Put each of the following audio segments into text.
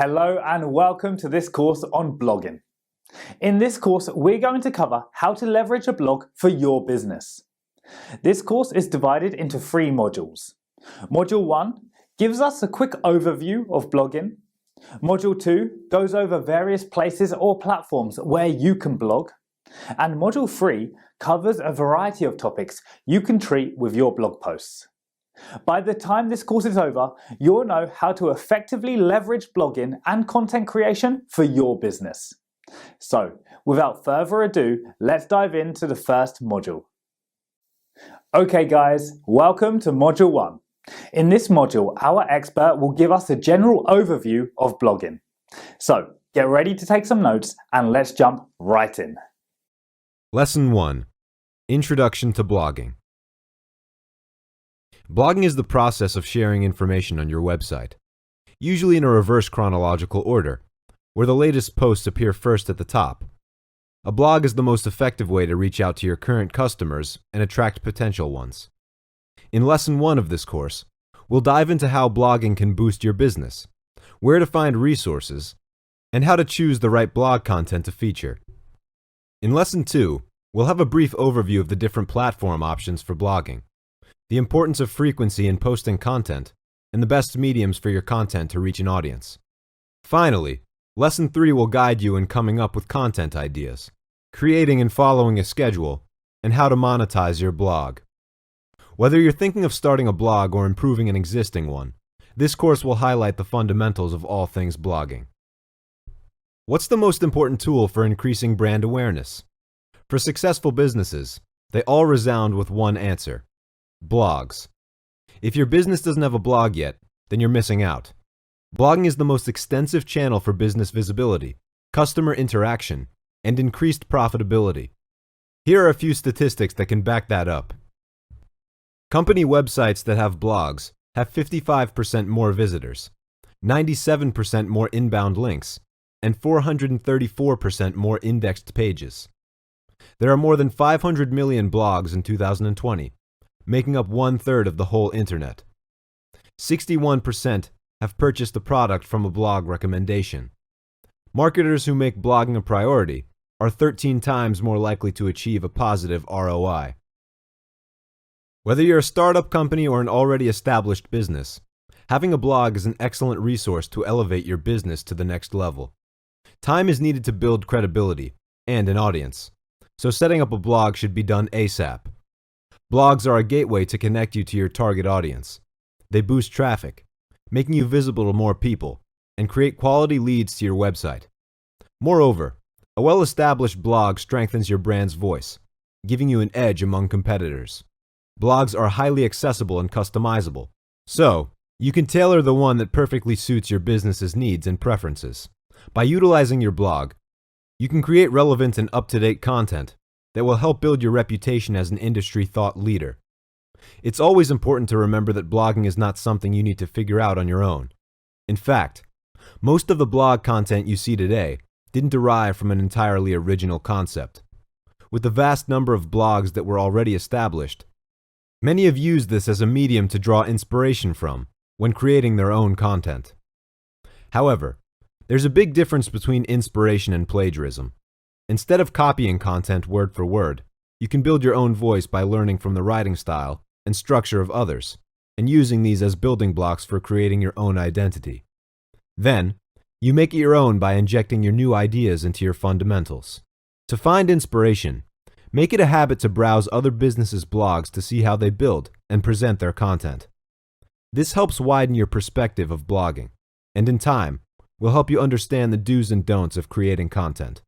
Hello and welcome to this course on blogging. In this course, we're going to cover how to leverage a blog for your business. This course is divided into 3 modules. Module 1 gives us a quick overview of blogging. Module 2 goes over various places or platforms where you can blog. And Module 3 covers a variety of topics you can treat with your blog posts. By the time this course is over, you'll know how to effectively leverage blogging and content creation for your business. So, without further ado, let's dive into the first module. Okay guys, welcome to Module 1. In this module, our expert will give us a general overview of blogging. So, get ready to take some notes and let's jump right in. Lesson 1. Introduction to Blogging. Blogging is the process of sharing information on your website, usually in a reverse chronological order, where the latest posts appear first at the top. A blog is the most effective way to reach out to your current customers and attract potential ones. In Lesson 1 of this course, we'll dive into how blogging can boost your business, where to find resources, and how to choose the right blog content to feature. In Lesson 2, we'll have a brief overview of the different platform options for blogging, the importance of frequency in posting content, and the best mediums for your content to reach an audience. Finally, Lesson 3 will guide you in coming up with content ideas, creating and following a schedule, and how to monetize your blog. Whether you're thinking of starting a blog or improving an existing one, this course will highlight the fundamentals of all things blogging. What's the most important tool for increasing brand awareness? For successful businesses, they all resound with one answer: blogs. If your business doesn't have a blog yet, then you're missing out. Blogging is the most extensive channel for business visibility, customer interaction, and increased profitability. Here are a few statistics that can back that up. Company websites that have blogs have 55% more visitors, 97% more inbound links, and 434% more indexed pages. There are more than 500 million blogs in 2020, making up 1/3 of the whole internet. 61% have purchased a product from a blog recommendation. Marketers who make blogging a priority are 13 times more likely to achieve a positive ROI. Whether you're a startup company or an already established business, having a blog is an excellent resource to elevate your business to the next level. Time is needed to build credibility and an audience, so setting up a blog should be done ASAP. Blogs are a gateway to connect you to your target audience. They boost traffic, making you visible to more people, and create quality leads to your website. Moreover, a well-established blog strengthens your brand's voice, giving you an edge among competitors. Blogs are highly accessible and customizable, so you can tailor the one that perfectly suits your business's needs and preferences. By utilizing your blog, you can create relevant and up-to-date content that will help build your reputation as an industry thought leader. It's always important to remember that blogging is not something you need to figure out on your own. In fact, most of the blog content you see today didn't derive from an entirely original concept. With the vast number of blogs that were already established, many have used this as a medium to draw inspiration from when creating their own content. However, there's a big difference between inspiration and plagiarism. Instead of copying content word for word, you can build your own voice by learning from the writing style and structure of others, and using these as building blocks for creating your own identity. Then, you make it your own by injecting your new ideas into your fundamentals. To find inspiration, make it a habit to browse other businesses' blogs to see how they build and present their content. This helps widen your perspective of blogging, and in time, will help you understand the do's and don'ts of creating content.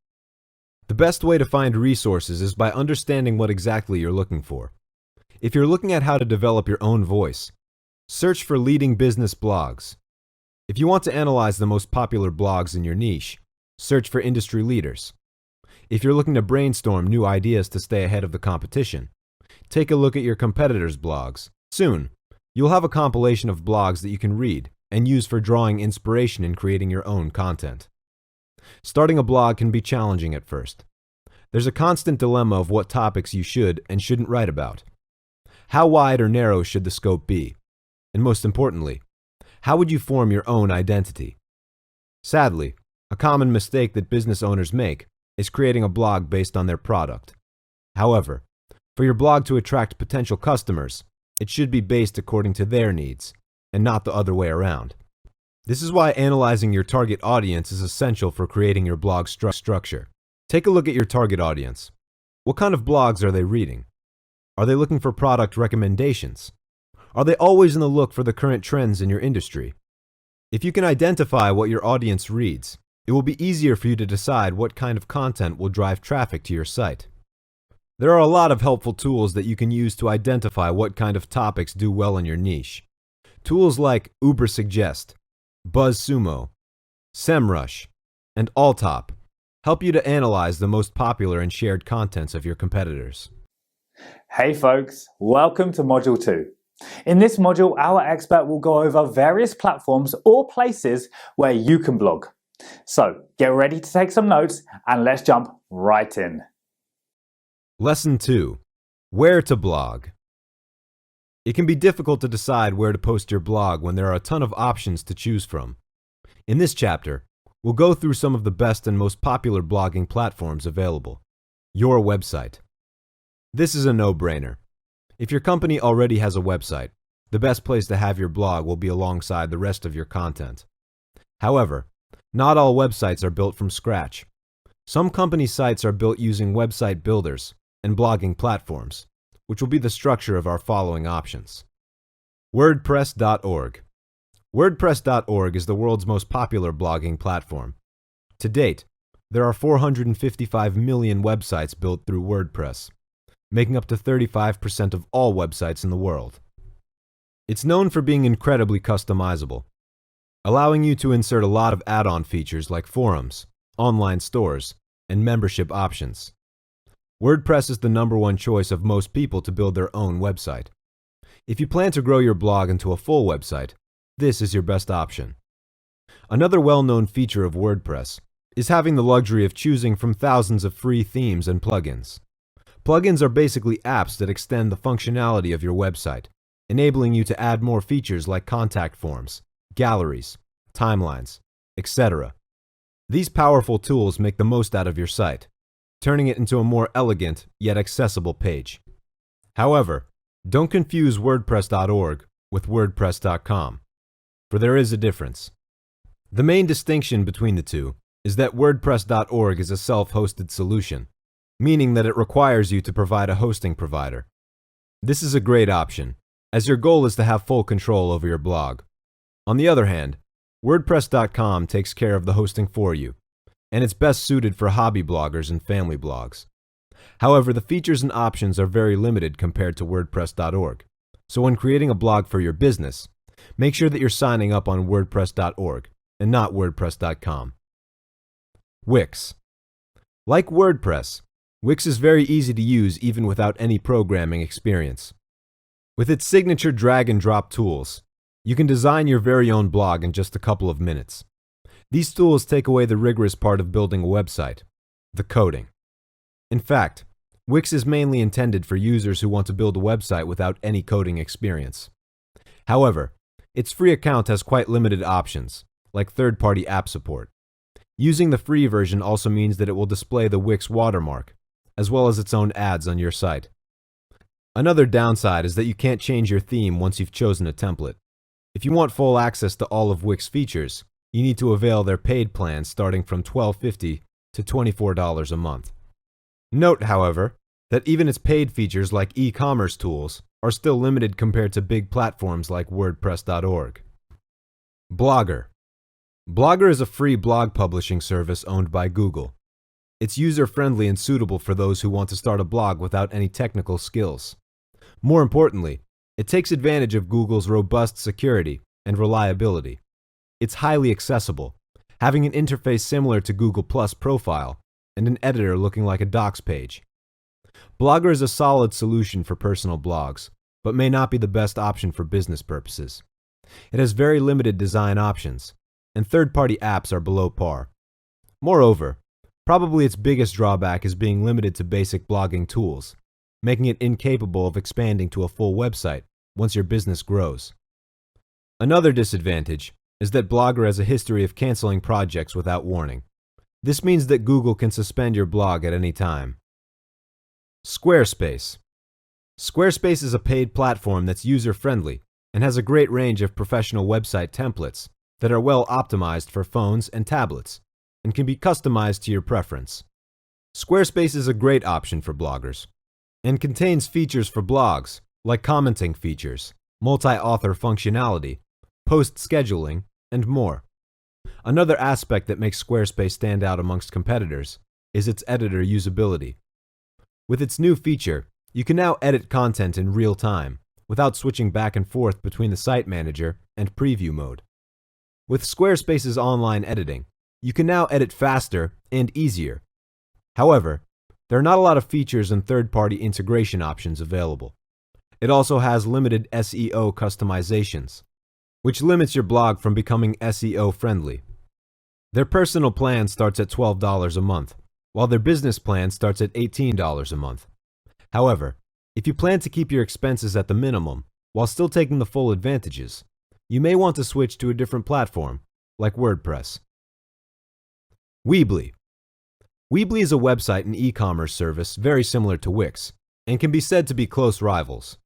The best way to find resources is by understanding what exactly you're looking for. If you're looking at how to develop your own voice, search for leading business blogs. If you want to analyze the most popular blogs in your niche, search for industry leaders. If you're looking to brainstorm new ideas to stay ahead of the competition, take a look at your competitors' blogs. Soon, you'll have a compilation of blogs that you can read and use for drawing inspiration in creating your own content. Starting a blog can be challenging at first. There's a constant dilemma of what topics you should and shouldn't write about. How wide or narrow should the scope be? And most importantly, how would you form your own identity? Sadly, a common mistake that business owners make is creating a blog based on their product. However, for your blog to attract potential customers, it should be based according to their needs, and not the other way around. This is why analyzing your target audience is essential for creating your blog structure. Take a look at your target audience. What kind of blogs are they reading? Are they looking for product recommendations? Are they always in the look for the current trends in your industry? If you can identify what your audience reads, it will be easier for you to decide what kind of content will drive traffic to your site. There are a lot of helpful tools that you can use to identify what kind of topics do well in your niche. Tools like Ubersuggest, BuzzSumo, SEMrush, and Alltop help you to analyze the most popular and shared contents of your competitors. Hey folks, welcome to Module 2. In this module, our expert will go over various platforms or places where you can blog. So get ready to take some notes and let's jump right in. Lesson 2. Where to blog. It can be difficult to decide where to post your blog when there are a ton of options to choose from. In this chapter, we'll go through some of the best and most popular blogging platforms available. Your website. This is a no-brainer. If your company already has a website, the best place to have your blog will be alongside the rest of your content. However, not all websites are built from scratch. Some company sites are built using website builders and blogging platforms, which will be the structure of our following options. WordPress.org. WordPress.org is the world's most popular blogging platform. To date, there are 455 million websites built through WordPress, making up to 35% of all websites in the world. It's known for being incredibly customizable, allowing you to insert a lot of add-on features like forums, online stores, and membership options. WordPress is the #1 choice of most people to build their own website. If you plan to grow your blog into a full website, this is your best option. Another well-known feature of WordPress is having the luxury of choosing from thousands of free themes and plugins. Plugins are basically apps that extend the functionality of your website, enabling you to add more features like contact forms, galleries, timelines, etc. These powerful tools make the most out of your site, turning it into a more elegant yet accessible page. However, don't confuse WordPress.org with WordPress.com, for there is a difference. The main distinction between the two is that WordPress.org is a self-hosted solution, meaning that it requires you to provide a hosting provider. This is a great option, as your goal is to have full control over your blog. On the other hand, WordPress.com takes care of the hosting for you, and it's best suited for hobby bloggers and family blogs. However, the features and options are very limited compared to WordPress.org, so when creating a blog for your business, make sure that you're signing up on WordPress.org and not WordPress.com. Wix. Like WordPress, Wix is very easy to use even without any programming experience. With its signature drag-and-drop tools, you can design your very own blog in just a couple of minutes. These tools take away the rigorous part of building a website, the coding. In fact, Wix is mainly intended for users who want to build a website without any coding experience. However, its free account has quite limited options, like third-party app support. Using the free version also means that it will display the Wix watermark, as well as its own ads on your site. Another downside is that you can't change your theme once you've chosen a template. If you want full access to all of Wix features, you need to avail their paid plans starting from $12.50 to $24 a month. Note, however, that even its paid features like e-commerce tools are still limited compared to big platforms like WordPress.org. Blogger. Blogger is a free blog publishing service owned by Google. It's user-friendly and suitable for those who want to start a blog without any technical skills. More importantly, it takes advantage of Google's robust security and reliability. It's highly accessible, having an interface similar to Google Plus Profile and an editor looking like a docs page. Blogger is a solid solution for personal blogs, but may not be the best option for business purposes. It has very limited design options, and third-party apps are below par. Moreover, probably its biggest drawback is being limited to basic blogging tools, making it incapable of expanding to a full website once your business grows. Another disadvantage is that Blogger has a history of canceling projects without warning. This means that Google can suspend your blog at any time. Squarespace. Squarespace is a paid platform that's user-friendly and has a great range of professional website templates that are well optimized for phones and tablets and can be customized to your preference. Squarespace is a great option for bloggers and contains features for blogs like commenting features, multi-author functionality, post scheduling, and more. Another aspect that makes Squarespace stand out amongst competitors is its editor usability. With its new feature, you can now edit content in real time without switching back and forth between the site manager and preview mode. With Squarespace's online editing, you can now edit faster and easier. However, there are not a lot of features and third-party integration options available. It also has limited SEO customizations, which limits your blog from becoming SEO friendly. Their personal plan starts at $12 a month, while their business plan starts at $18 a month. However, if you plan to keep your expenses at the minimum while still taking the full advantages, you may want to switch to a different platform, like WordPress. Weebly. Weebly is a website and e-commerce service very similar to Wix, and can be said to be close rivals.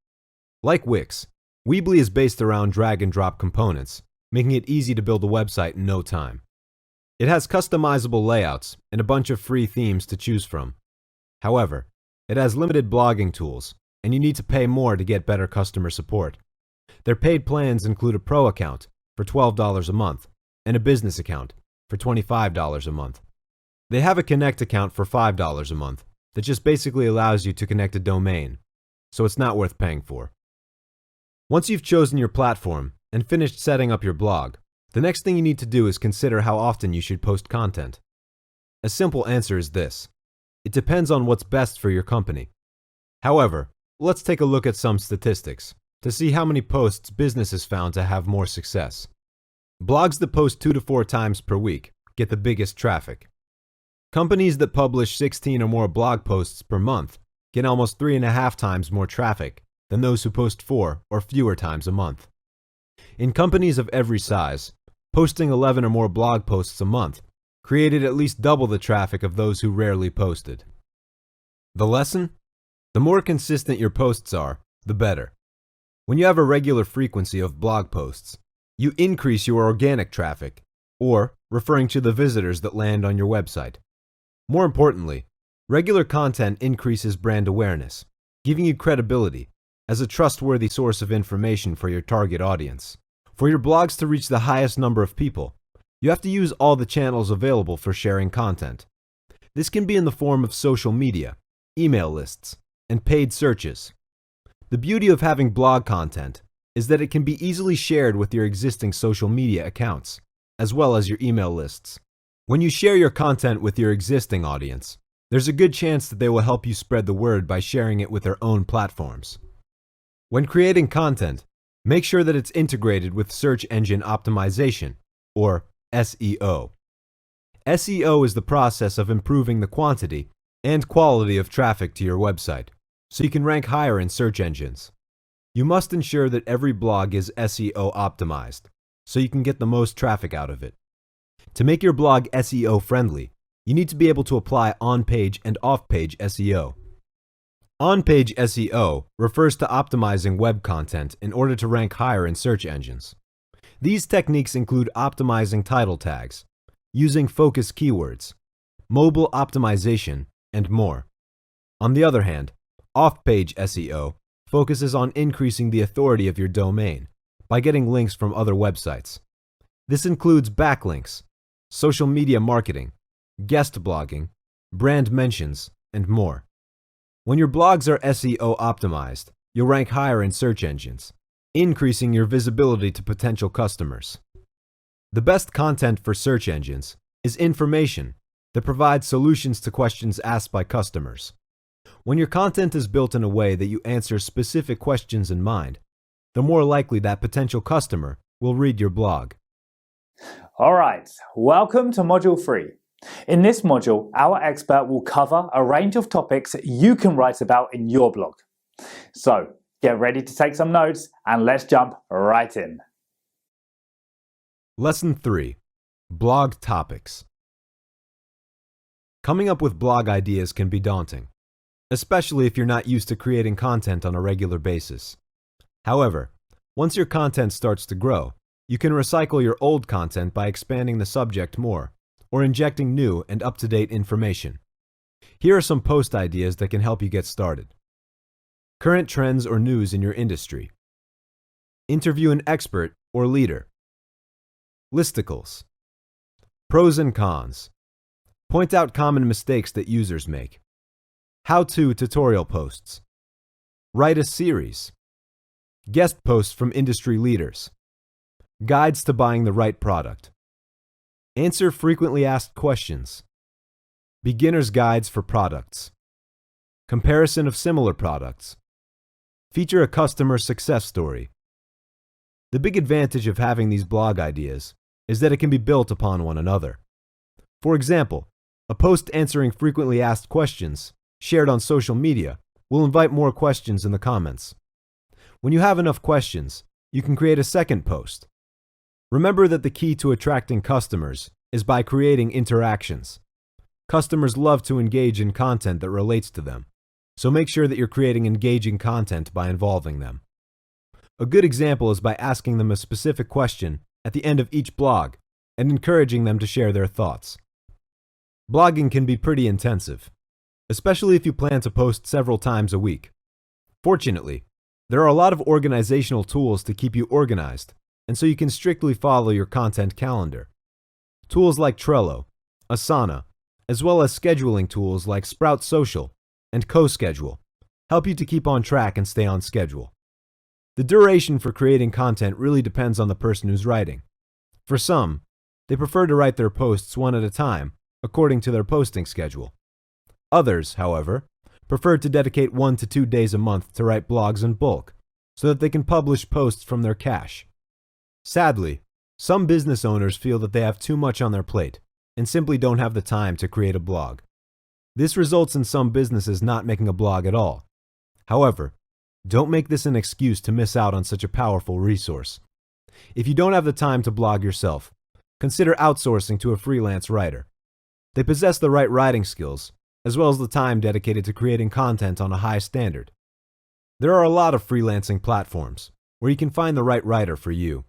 Like Wix, Weebly is based around drag-and-drop components, making it easy to build a website in no time. It has customizable layouts and a bunch of free themes to choose from. However, it has limited blogging tools, and you need to pay more to get better customer support. Their paid plans include a Pro account for $12 a month and a business account for $25 a month. They have a Connect account for $5 a month that just basically allows you to connect a domain, so it's not worth paying for. Once you've chosen your platform and finished setting up your blog, the next thing you need to do is consider how often you should post content. A simple answer is this: it depends on what's best for your company. However, let's take a look at some statistics to see how many posts businesses found to have more success. Blogs that post 2 to 4 times per week get the biggest traffic. Companies that publish 16 or more blog posts per month get almost 3.5 times more traffic than those who post 4 or fewer times a month. In companies of every size, posting 11 or more blog posts a month created at least double the traffic of those who rarely posted. The lesson? The more consistent your posts are, the better. When you have a regular frequency of blog posts, you increase your organic traffic, or referring to the visitors that land on your website. More importantly, regular content increases brand awareness, giving you credibility as a trustworthy source of information for your target audience. For your blogs to reach the highest number of people, you have to use all the channels available for sharing content. This can be in the form of social media, email lists, and paid searches. The beauty of having blog content is that it can be easily shared with your existing social media accounts, as well as your email lists. When you share your content with your existing audience, there's a good chance that they will help you spread the word by sharing it with their own platforms. When creating content, make sure that it's integrated with search engine optimization, or SEO. SEO is the process of improving the quantity and quality of traffic to your website, so you can rank higher in search engines. You must ensure that every blog is SEO optimized, so you can get the most traffic out of it. To make your blog SEO friendly, you need to be able to apply on-page and off-page SEO. On-page SEO refers to optimizing web content in order to rank higher in search engines. These techniques include optimizing title tags, using focus keywords, mobile optimization, and more. On the other hand, off-page SEO focuses on increasing the authority of your domain by getting links from other websites. This includes backlinks, social media marketing, guest blogging, brand mentions, and more. When your blogs are SEO optimized, you'll rank higher in search engines, increasing your visibility to potential customers. The best content for search engines is information that provides solutions to questions asked by customers. When your content is built in a way that you answer specific questions in mind, the more likely that potential customer will read your blog. Alright, welcome to Module 3. In this module, our expert will cover a range of topics you can write about in your blog. So, get ready to take some notes and let's jump right in. Lesson 3. Blog Topics. Coming up with blog ideas can be daunting, especially if you're not used to creating content on a regular basis. However, once your content starts to grow, you can recycle your old content by expanding the subject more, or injecting new and up-to-date information. Here are some post ideas that can help you get started. Current trends or news in your industry. Interview an expert or leader. Listicles. Pros and cons. Point out common mistakes that users make. How-to tutorial posts. Write a series. Guest posts from industry leaders. Guides to buying the right product. Answer frequently asked questions. Beginner's guides for products. Comparison of similar products. Feature a customer success story. The big advantage of having these blog ideas is that it can be built upon one another. For example, a post answering frequently asked questions shared on social media will invite more questions in the comments. When you have enough questions, you can create a second post. Remember that the key to attracting customers is by creating interactions. Customers love to engage in content that relates to them, so make sure that you're creating engaging content by involving them. A good example is by asking them a specific question at the end of each blog and encouraging them to share their thoughts. Blogging can be pretty intensive, especially if you plan to post several times a week. Fortunately, there are a lot of organizational tools to keep you organized, and so you can strictly follow your content calendar. Tools like Trello, Asana, as well as scheduling tools like Sprout Social and CoSchedule help you to keep on track and stay on schedule. The duration for creating content really depends on the person who's writing. For some, they prefer to write their posts one at a time, according to their posting schedule. Others, however, prefer to dedicate 1 to 2 days a month to write blogs in bulk, so that they can publish posts from their cache. Sadly, some business owners feel that they have too much on their plate and simply don't have the time to create a blog. This results in some businesses not making a blog at all. However, don't make this an excuse to miss out on such a powerful resource. If you don't have the time to blog yourself, consider outsourcing to a freelance writer. They possess the right writing skills, as well as the time dedicated to creating content on a high standard. There are a lot of freelancing platforms where you can find the right writer for you.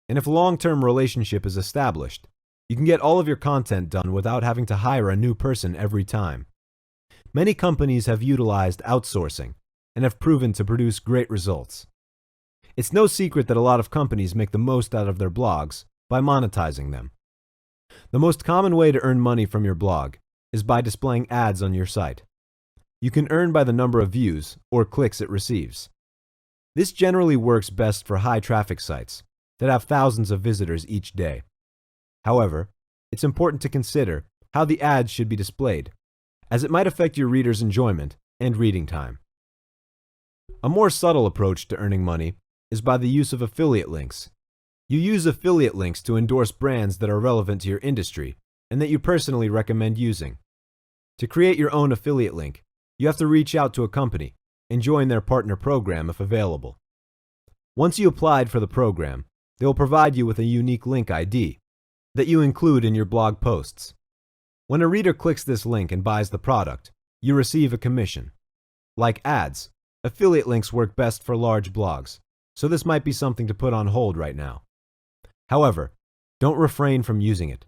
And if a long-term relationship is established, you can get all of your content done without having to hire a new person every time. Many companies have utilized outsourcing and have proven to produce great results. It's no secret that a lot of companies make the most out of their blogs by monetizing them. The most common way to earn money from your blog is by displaying ads on your site. You can earn by the number of views or clicks it receives. This generally works best for high traffic sites that have thousands of visitors each day. However, it's important to consider how the ads should be displayed, as it might affect your readers' enjoyment and reading time. A more subtle approach to earning money is by the use of affiliate links. You use affiliate links to endorse brands that are relevant to your industry and that you personally recommend using. To create your own affiliate link, you have to reach out to a company and join their partner program if available. Once you applied for the program, they will provide you with a unique link ID that you include in your blog posts. When a reader clicks this link and buys the product, you receive a commission. Like ads, affiliate links work best for large blogs, so this might be something to put on hold right now. However, don't refrain from using it,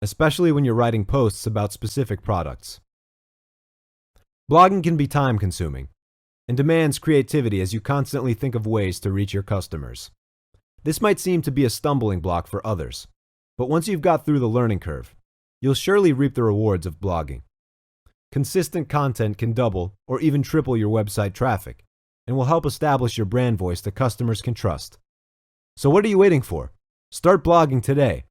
especially when you're writing posts about specific products. Blogging can be time-consuming and demands creativity as you constantly think of ways to reach your customers. This might seem to be a stumbling block for others, but once you've got through the learning curve, you'll surely reap the rewards of blogging. Consistent content can double or even triple your website traffic and will help establish your brand voice that customers can trust. So what are you waiting for? Start blogging today